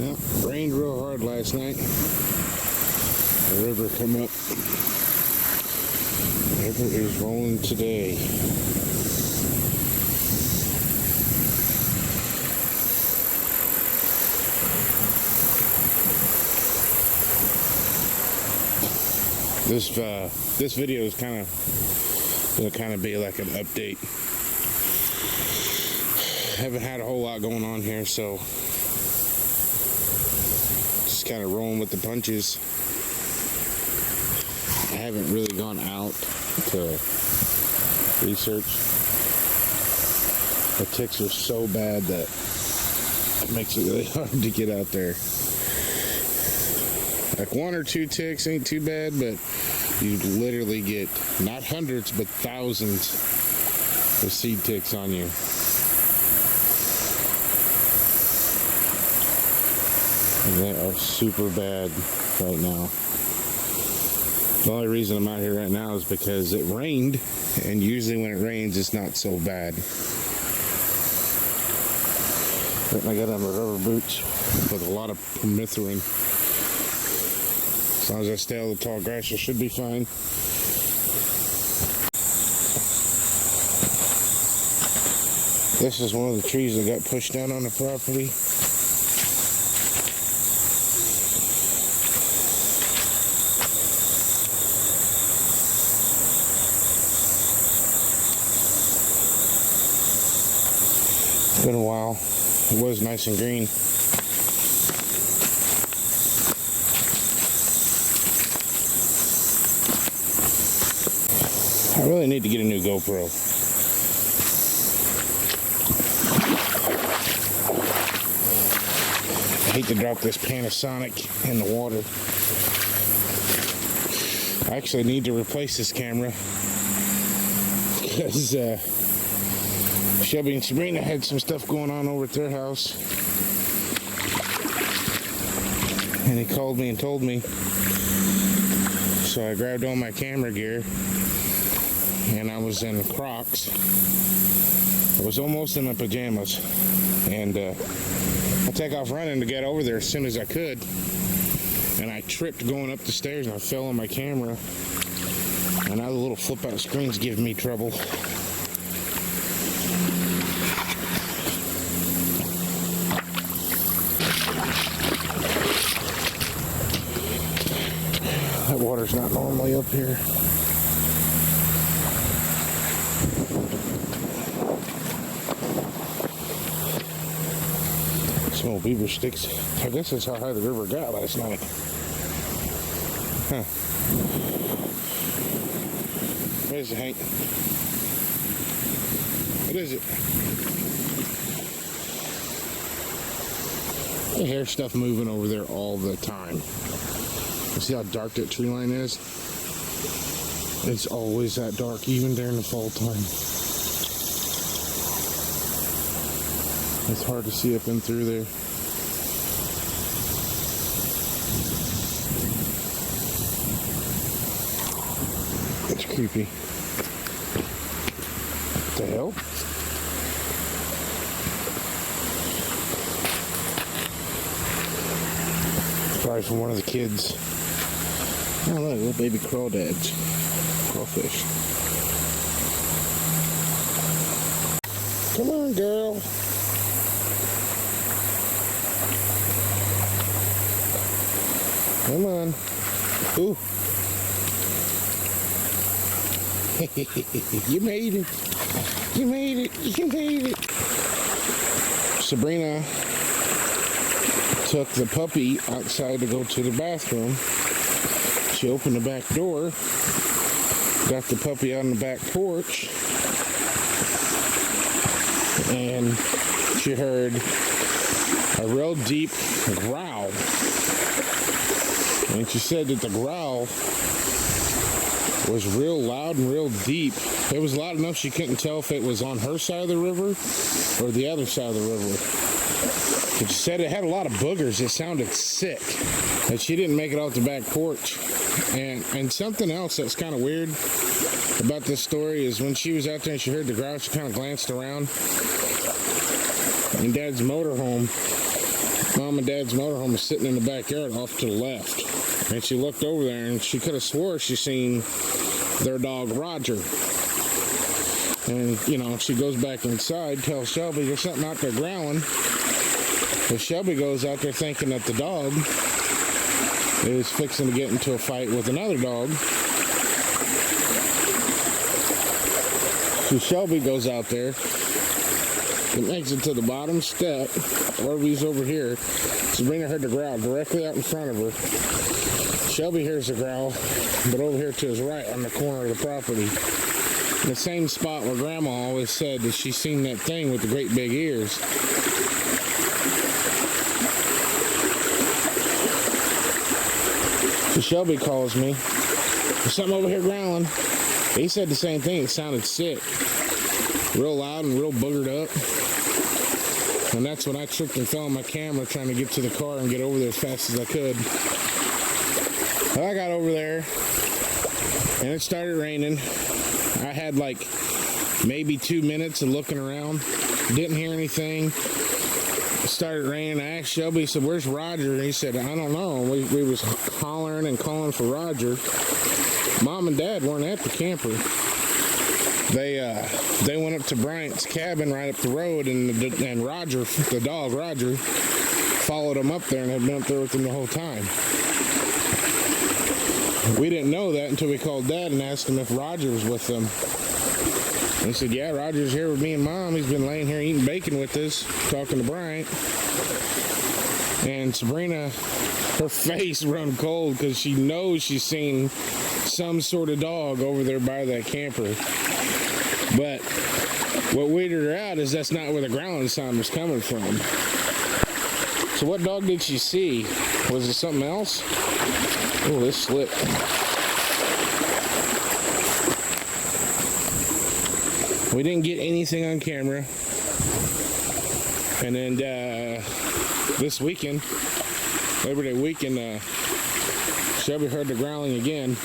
Well, rained real hard last night. The river come up. The river is rolling today. This video is gonna be like an update. Haven't had a whole lot going on here, so just kind of rolling with the punches. I haven't really gone out to research. The ticks are so bad that it makes it really hard to get out there. Like 1 or 2 ticks ain't too bad, but you literally get not hundreds but thousands of seed ticks on you. And they are super bad right now. The only reason I'm out here right now is because it rained, and usually when it rains it's not so bad. I got on my rubber boots with a lot of permethrin. As long as I stay out of the tall grass, I should be fine. This is one of the trees that got pushed down on the property. It's been a while. It was nice and green. I really need to get a new GoPro. I hate to drop this Panasonic in the water. I actually need to replace this camera because Shelby and Sabrina had some stuff going on over at their house, and he called me and told me. So I grabbed all my camera gear, and I was in Crocs. I was almost in my pajamas, and I take off running to get over there as soon as I could, and I tripped going up the stairs and I fell on my camera, and now the little flip out screen's giving me trouble. That water's not normally up here. Some old beaver sticks. I guess that's how high the river got last night. Huh. What is it, Hank? What is it? I hear stuff moving over there all the time. You see how dark that tree line is? It's always that dark, even during the fall time. It's hard to see up and through there. It's creepy. What the hell? It's probably from one of the kids. Oh look, little baby crawdads. Crawfish. Come on, girl. Come on. Ooh. You made it. You made it. You made it. Sabrina took the puppy outside to go to the bathroom. She opened the back door, got the puppy out on the back porch, and she heard a real deep growl. And she said that the growl was real loud and real deep. It was loud enough she couldn't tell if it was on her side of the river or the other side of the river. But she said it had a lot of boogers. It sounded sick. And she didn't make it out the back porch. And something else that's kind of weird about this story is when she was out there and she heard the growl, she kind of glanced around. In Dad's motorhome, Mom and Dad's motorhome is sitting in the backyard off to the left. And she looked over there and she could have swore she seen their dog Roger. And, you know, she goes back inside, tells Shelby there's something out there growling. But Shelby goes out there thinking that the dog is fixing to get into a fight with another dog. So Shelby goes out there and makes it to the bottom step. Orby's over here. Sabrina heard the growl directly out in front of her. Shelby hears the growl, but over here to his right on the corner of the property. The same spot where Grandma always said that she's seen that thing with the great big ears. So Shelby calls me. There's something over here growling. He said the same thing. It sounded sick. Real loud and real boogered up. And that's when I tripped and fell on my camera trying to get to the car and get over there as fast as I could. Well, I got over there and it started raining. I had like maybe 2 minutes of looking around. Didn't hear anything. It started raining. I asked Shelby, I said, where's Roger? And he said, I don't know. We was hollering and calling for Roger. Mom and Dad weren't at the camper. They went up to Bryant's cabin right up the road, and Roger, the dog Roger, followed them up there and had been up there with them the whole time. We didn't know that until we called Dad and asked him if Roger was with them. And he said, yeah, Roger's here with me and Mom. He's been laying here eating bacon with us, talking to Bryant. And Sabrina, her face run cold because she knows she's seen some sort of dog over there by that camper. But what weirded her out is that's not where the growling sound was coming from. So what dog did she see? Was it something else? Oh, this slipped. We didn't get anything on camera. And then this weekend, Labor Day weekend, Shelby heard the growling again.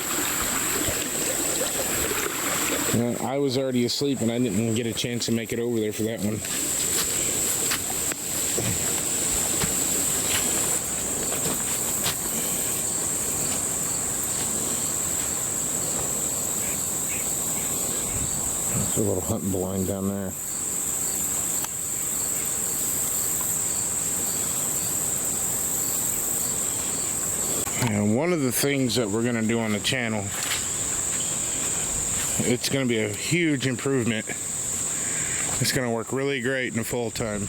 I was already asleep and I didn't even get a chance to make it over there for that one. There's a little hunting blind down there. And one of the things that we're going to do on the channel, it's going to be a huge improvement. It's going to work really great in the full time.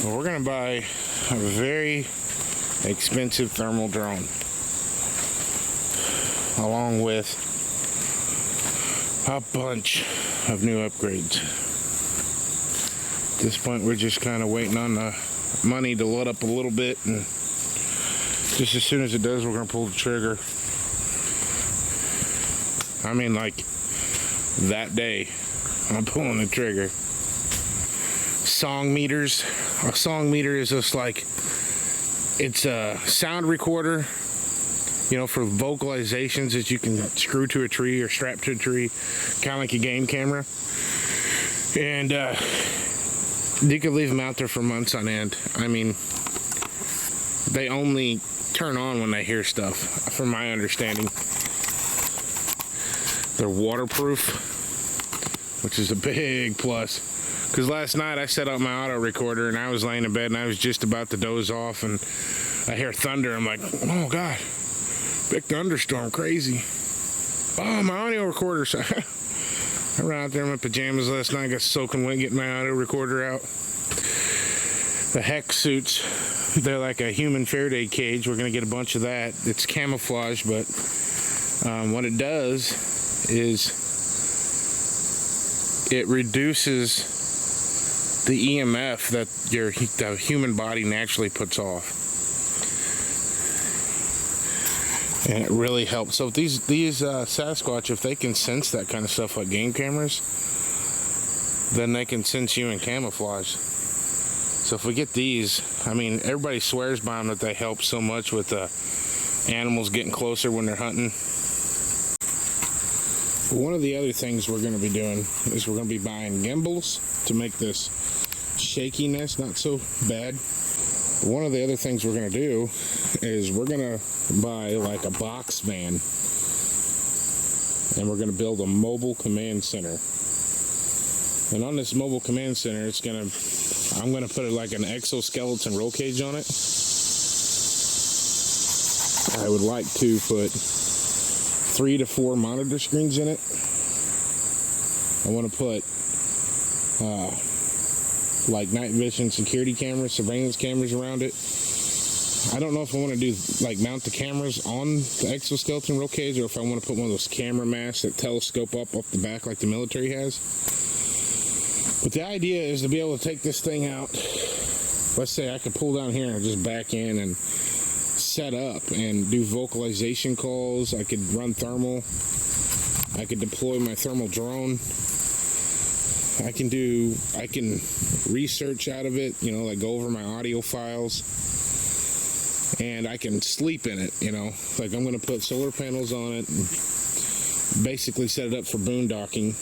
Well, we're going to buy a very expensive thermal drone, along with a bunch of new upgrades. At this point, we're just kind of waiting on the money to load up a little bit, and just as soon as it does, we're going to pull the trigger. I mean, like, that day, I'm pulling the trigger. Song meters. A song meter is just like, it's a sound recorder, you know, for vocalizations that you can screw to a tree or strap to a tree, kind of like a game camera. And you could leave them out there for months on end. I mean, they only turn on when they hear stuff, from my understanding. They're waterproof, which is a big plus. Because last night I set up my auto recorder and I was laying in bed and I was just about to doze off and I hear thunder. I'm like, oh God, big thunderstorm, crazy. Oh, my audio recorder. So I ran out there in my pajamas last night, got soaking wet getting my audio recorder out. The hex suits, they're like a human Faraday cage. We're going to get a bunch of that. It's camouflage, but what it does is it reduces the EMF that the human body naturally puts off. And it really helps. So these Sasquatch, if they can sense that kind of stuff like game cameras, then they can sense you in camouflage. So if we get these, I mean, everybody swears by them that they help so much with animals getting closer when they're hunting. One of the other things we're going to be doing is we're going to be buying gimbals to make this shakiness not so bad. One of the other things we're going to do is we're going to buy like a box van, and we're going to build a mobile command center. And on this mobile command center, I'm going to put like an exoskeleton roll cage on it. I would like to put 3 to 4 monitor screens in it. I want to put like night vision security cameras, surveillance cameras around it. I don't know if I want to do like mount the cameras on the exoskeleton roll cage, or if I want to put one of those camera masts that telescope up the back like the military has. But the idea is to be able to take this thing out. Let's say I could pull down here and just back in and set up and do vocalization calls. I could run thermal. I could deploy my thermal drone. I can research out of it, you know, like go over my audio files, and I can sleep in it, you know, like I'm going to put solar panels on it and basically set it up for boondocking,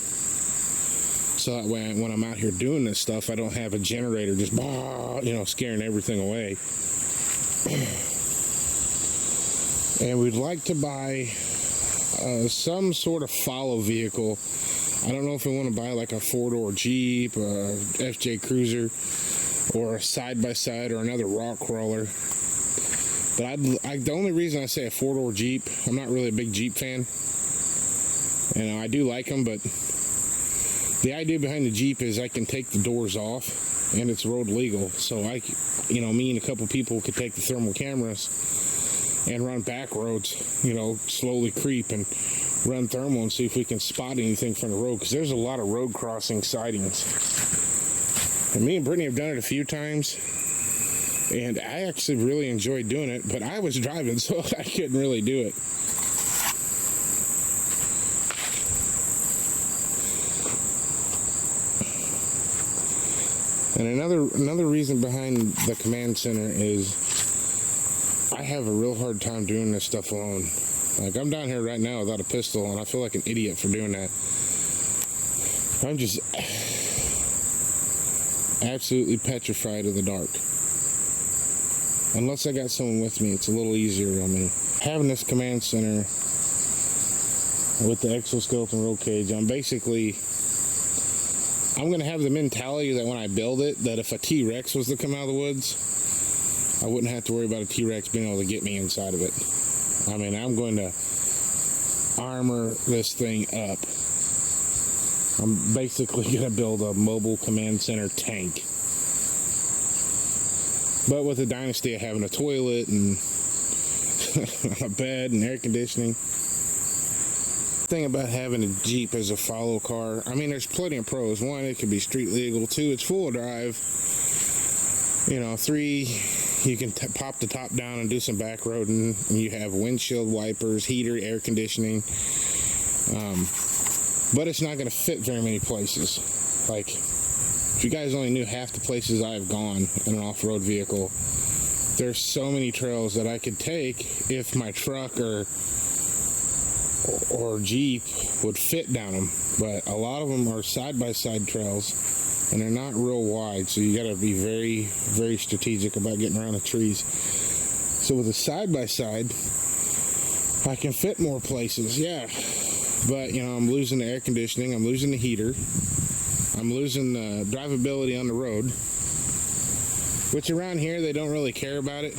so that way when I'm out here doing this stuff, I don't have a generator just, you know, scaring everything away. And we'd like to buy some sort of follow vehicle. I don't know if we want to buy like a 4-door Jeep, a FJ Cruiser, or a side-by-side, or another rock crawler. But the only reason I say a 4-door Jeep, I'm not really a big Jeep fan. You know, I do like them, but the idea behind the Jeep is I can take the doors off, and it's road legal. So you know, me and a couple people could take the thermal cameras and run back roads, you know, slowly creep and run thermal and see if we can spot anything from the road, because there's a lot of road crossing sightings. And me and Brittany have done it a few times, and I actually really enjoyed doing it, but I was driving, so I couldn't really do it. And another reason behind the command center is I have a real hard time doing this stuff alone. Like, I'm down here right now without a pistol, and I feel like an idiot for doing that. I'm just absolutely petrified of the dark. Unless I got someone with me, it's a little easier on me. Having this command center with the exoskeleton roll cage, I'm going to have the mentality that when I build it, that if a T-Rex was to come out of the woods, I wouldn't have to worry about a T-Rex being able to get me inside of it. I mean, I'm going to armor this thing up. I'm basically going to build a mobile command center tank. But with the dynasty of having a toilet and a bed and air conditioning. The thing about having a Jeep as a follow car, I mean, there's plenty of pros. 1, it can be street legal. 2, it's full drive. You know, 3, you can pop the top down and do some back roading, and you have windshield wipers, heater, air conditioning. But it's not going to fit very many places. Like, if you guys only knew half the places I've gone in an off-road vehicle, there's so many trails that I could take if my truck or Jeep would fit down them. But a lot of them are side-by-side trails, and they're not real wide, so you got to be very, very strategic about getting around the trees. So with a side-by-side, I can fit more places, yeah. But, you know, I'm losing the air conditioning, I'm losing the heater, I'm losing the drivability on the road, which around here, they don't really care about it.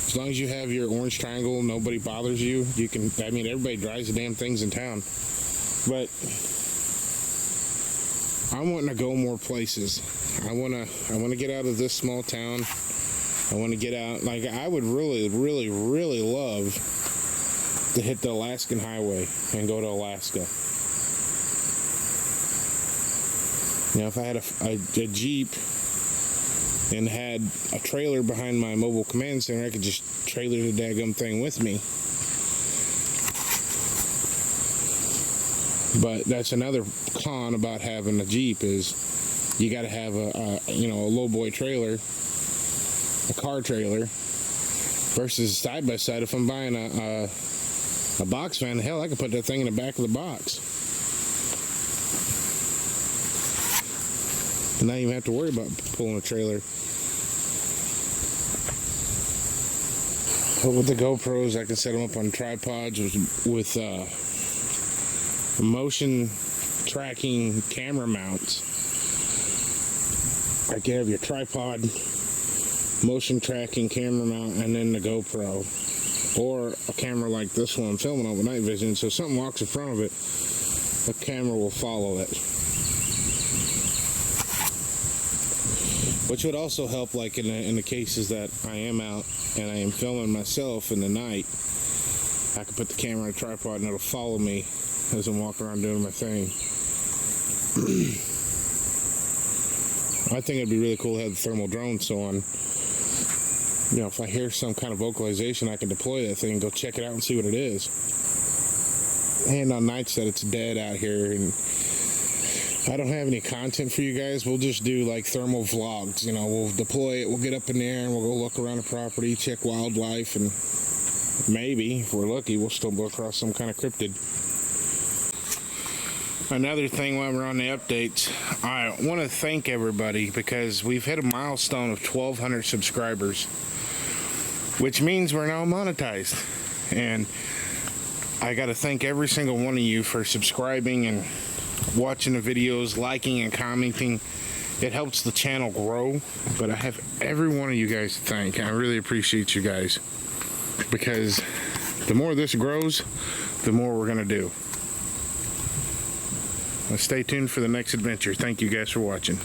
As long as you have your orange triangle, nobody bothers you. You can, I mean, everybody drives the damn things in town. But I want to go more places. I want to get out of this small town. I want to get out. Like, I would really, really, really love to hit the Alaskan highway and go to Alaska. You know, if I had a Jeep and had a trailer behind my mobile command center, I could just trailer the daggum thing with me. But that's another con about having a Jeep, is you got to have a low boy trailer, a car trailer, versus side by side. If I'm buying a box van, hell, I could put that thing in the back of the box and not even have to worry about pulling a trailer. But with the GoPros, I can set them up on tripods with motion tracking camera mounts. I can have your tripod, motion tracking camera mount, and then the GoPro. Or a camera like this one I'm filming on with night vision, so if something walks in front of it, the camera will follow it. Which would also help, like in the cases that I am out and I am filming myself in the night. I can put the camera on a tripod and it'll follow me as I'm walking around doing my thing. I think it'd be really cool to have the thermal drone, so on, you know, if I hear some kind of vocalization, I can deploy that thing and go check it out and see what it is. And on nights that it's dead out here and I don't have any content for you guys, we'll just do like thermal vlogs. You know, we'll deploy it, we'll get up in the air and we'll go look around the property, check wildlife, and maybe, if we're lucky, we'll stumble across some kind of cryptid. Another thing while we're on the updates, I want to thank everybody because we've hit a milestone of 1,200 subscribers, which means we're now monetized. And I got to thank every single one of you for subscribing and watching the videos, liking and commenting. It helps the channel grow, but I have every one of you guys to thank. I really appreciate you guys because the more this grows, the more we're going to do. Stay tuned for the next adventure. Thank you guys for watching.